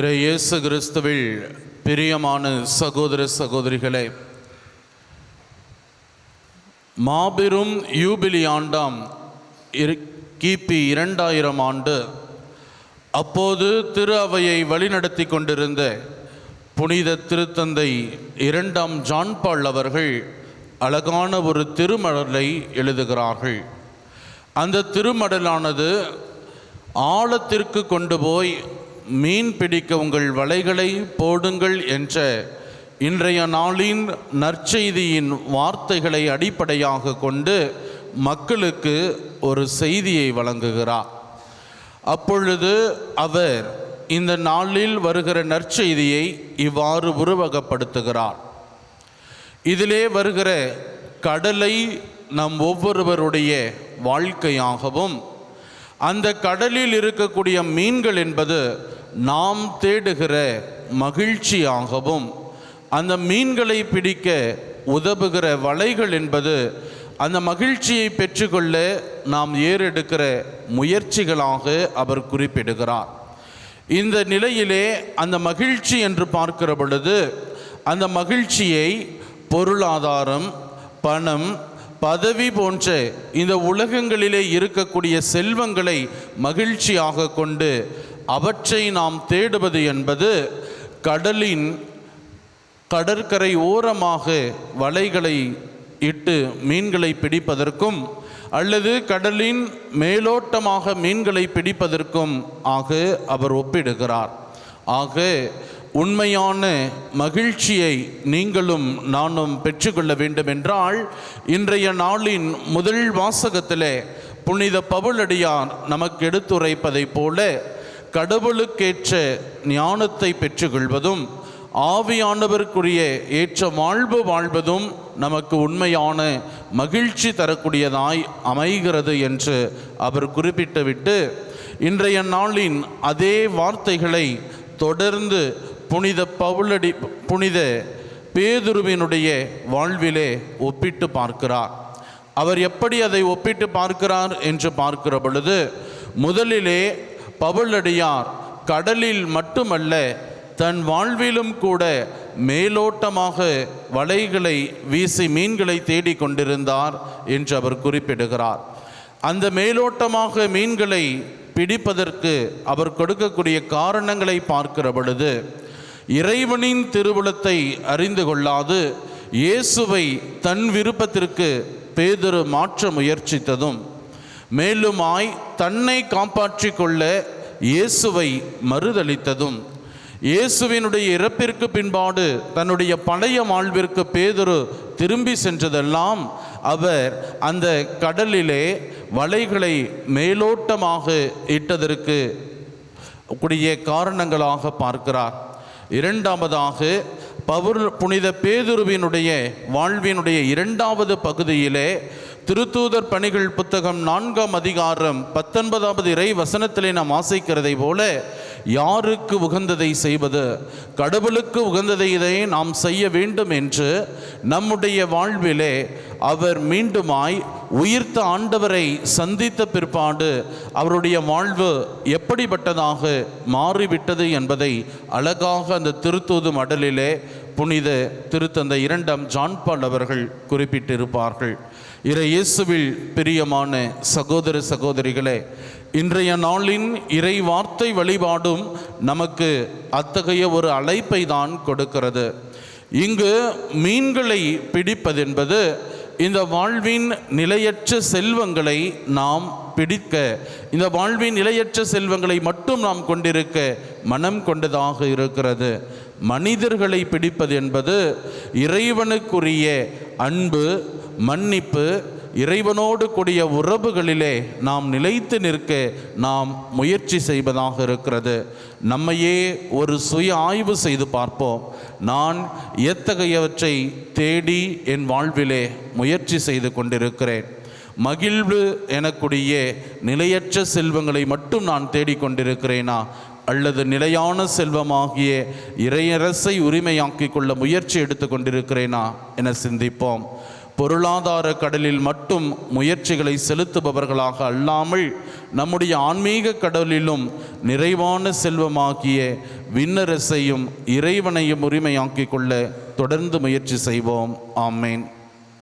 இயேசு கிறிஸ்துவில் பிரியமான சகோதர சகோதரிகளே, மாபெரும் யூபிலி ஆண்டாம் கிபி 2000 ஆண்டு அப்போது திரு அவையை வழிநடத்தி கொண்டிருந்த புனித திருத்தந்தை 2ஆம் ஜான் பால் அவர்கள் அழகான ஒரு திருமடலை எழுதுகிறார்கள். அந்த திருமடலானது ஆழத்திற்கு கொண்டு போய் மீன் பிடிக்க உங்கள் வலைகளை போடுங்கள் என்ற இன்றைய நாளின் நற்செய்தியின் வார்த்தைகளை அடிப்படையாக கொண்டு மக்களுக்கு ஒரு செய்தியை வழங்குகிறார். அப்பொழுது அவர் இந்த நாளில் வருகிற நற்செய்தியை இவ்வாறு உருவகப்படுத்துகிறார். இதிலே வருகிற கடலை நம் ஒவ்வொருவருடைய வாழ்க்கையாகவும், அந்த கடலில் இருக்கக்கூடிய மீன்கள் என்பது நாம் தேடுகிற மகிழ்ச்சியாகவும், அந்த மீன்களை பிடிக்க உதவுகிற வலைகள் என்பது அந்த மகிழ்ச்சியை பெற்றுக்கொள்ள நாம் ஏறெடுக்கிற முயற்சிகளாக அவர் குறிப்பிடுகிறார். இந்த நிலையிலே அந்த மகிழ்ச்சி என்று பார்க்கிற பொழுது, அந்த மகிழ்ச்சியை பொருளாதாரம், பணம், பதவி போன்ற இந்த உலகங்களிலே இருக்கக்கூடிய செல்வங்களை மகிழ்ச்சியாக கொண்டு அவற்றை நாம் தேடுவது என்பது கடலின் கடற்கரை ஓரமாக வலைகளை இட்டு மீன்களை பிடிப்பதற்கும் அல்லது கடலின் மேலோட்டமாக மீன்களை பிடிப்பதற்கும் ஆக அவர் ஒப்பிடுகிறார். ஆக உண்மையான மகிழ்ச்சியை நீங்களும் நானும் பெற்றுக்கொள்ள வேண்டும் என்றால், இன்றைய நாளின் முதல் வாசகத்திலே புனித பவுலடியார் நமக்கு எடுத்துரைப்பதைப் போல கடவுளுக்கேற்ற ஞானத்தை பெற்றுக்கொள்வதும் ஆவியானவருக்குரிய ஏற்ற வாழ்வு வாழ்வதும் நமக்கு உண்மையான மகிழ்ச்சி தரக்கூடியதாய் அமைகிறது என்று அவர் குறிப்பிட்டுவிட்டு, இன்றைய நாளின் அதே வார்த்தைகளை தொடர்ந்து புனித பேதுருவினுடைய வாழ்விலே ஒப்பிட்டு பார்க்கிறார். அவர் எப்படி அதை ஒப்பிட்டு பார்க்கிறார் என்று பார்க்கிற பொழுது, முதலிலே பவுலடியார் கடலில் மட்டுமல்ல தன் வாழ்விலும் கூட மேலோட்டமாக வலைகளை வீசி மீன்களை தேடி கொண்டிருந்தார் என்று அவர் குறிப்பிடுகிறார். அந்த மேலோட்டமாக மீன்களை பிடிப்பதற்கு அவர் கொடுக்கக்கூடிய காரணங்களை பார்க்கிற பொழுது, இறைவனின் திருவுளத்தை அறிந்து கொள்ளாது இயேசுவை தன் விருப்பத்திற்கு பேதுரு மாற்ற முயற்சித்ததும், மேலுமாய் தன்னை காப்பாற்றிக் கொள்ள இயேசுவை மறுதளித்ததும், இயேசுவினுடைய இறப்பிற்கு பின்பாடு தன்னுடைய பழைய வாழ்விற்கு பேதுரு திரும்பி சென்றதெல்லாம் அவர் அந்த கடலிலே வலைகளை மேலோட்டமாக இட்டதற்கு கூடிய காரணங்களாக பார்க்கிறார். இரண்டாவதாக புனித பேதுருவினுடைய வாழ்வினுடைய 2வது பகுதியிலே திருத்தூதர் பணிகள் புத்தகம் 4ஆம் அதிகாரம் 19வது இறை வசனத்திலே நாம் வாசிக்கிறதை போல, யாருக்கு உகந்ததை செய்வது, கடவுளுக்கு உகந்ததை நாம் செய்ய வேண்டும் என்று நம்முடைய வாழ்விலே அவர் மீண்டுமாய் உயிர்த்த ஆண்டவரை சந்தித்த பிற்பாடு அவருடைய வாழ்வு எப்படிப்பட்டதாக மாறிவிட்டது என்பதை அழகாக அந்த திருத்தூது மடலிலே புனித திருத்தந்தை 2ஆம் ஜான் பால் அவர்கள் குறிப்பிட்டிருப்பார்கள். இயேசுவில் பிரியமான சகோதர சகோதரிகளே, இன்றைய நாளின் இறை வார்த்தை வழிபாடும் நமக்கு அத்தகைய ஒரு அழைப்பை தான் கொடுக்கிறது. இங்கு மீன்களை பிடிப்பதென்பது இந்த வாழ்வின் நிலையற்ற செல்வங்களை நாம் பிடிக்க, இந்த வாழ்வின் நிலையற்ற செல்வங்களை மட்டும் நாம் கொண்டிருக்க மனம் கொண்டதாக இருக்கிறது. மனிதர்களை பிடிப்பது என்பது இறைவனுக்குரிய அன்பு, மன்னிப்பு, இறைவனோடு கூடிய உறவுகளிலே நாம் நிலைத்து நிற்க நாம் முயற்சி செய்வதாக இருக்கிறது. நம்மையே ஒரு சுய ஆய்வு செய்து பார்ப்போம். நான் எத்தகையவற்றை தேடி என் வாழ்விலே முயற்சி செய்து கொண்டிருக்கிறேன்? மகிழ்வு எனக்குடைய நிலையற்ற செல்வங்களை மட்டும் நான் தேடிக்கொண்டிருக்கிறேனா, அல்லது நிலையான செல்வமாகிய இறையரசை உரிமையாக்கி கொள்ள முயற்சி எடுத்து கொண்டிருக்கிறேனா என சிந்திப்போம். பொருளாதார கடலில் மட்டும் முயற்சிகளை செலுத்துபவர்களாக அல்லாமல் நம்முடைய ஆன்மீக கடலிலும் நிறைவான செல்வமாகிய விண்ணரசையும் இறைவனையும் உரிமையாக்கிக் கொள்ள தொடர்ந்து முயற்சி செய்வோம். ஆமேன்.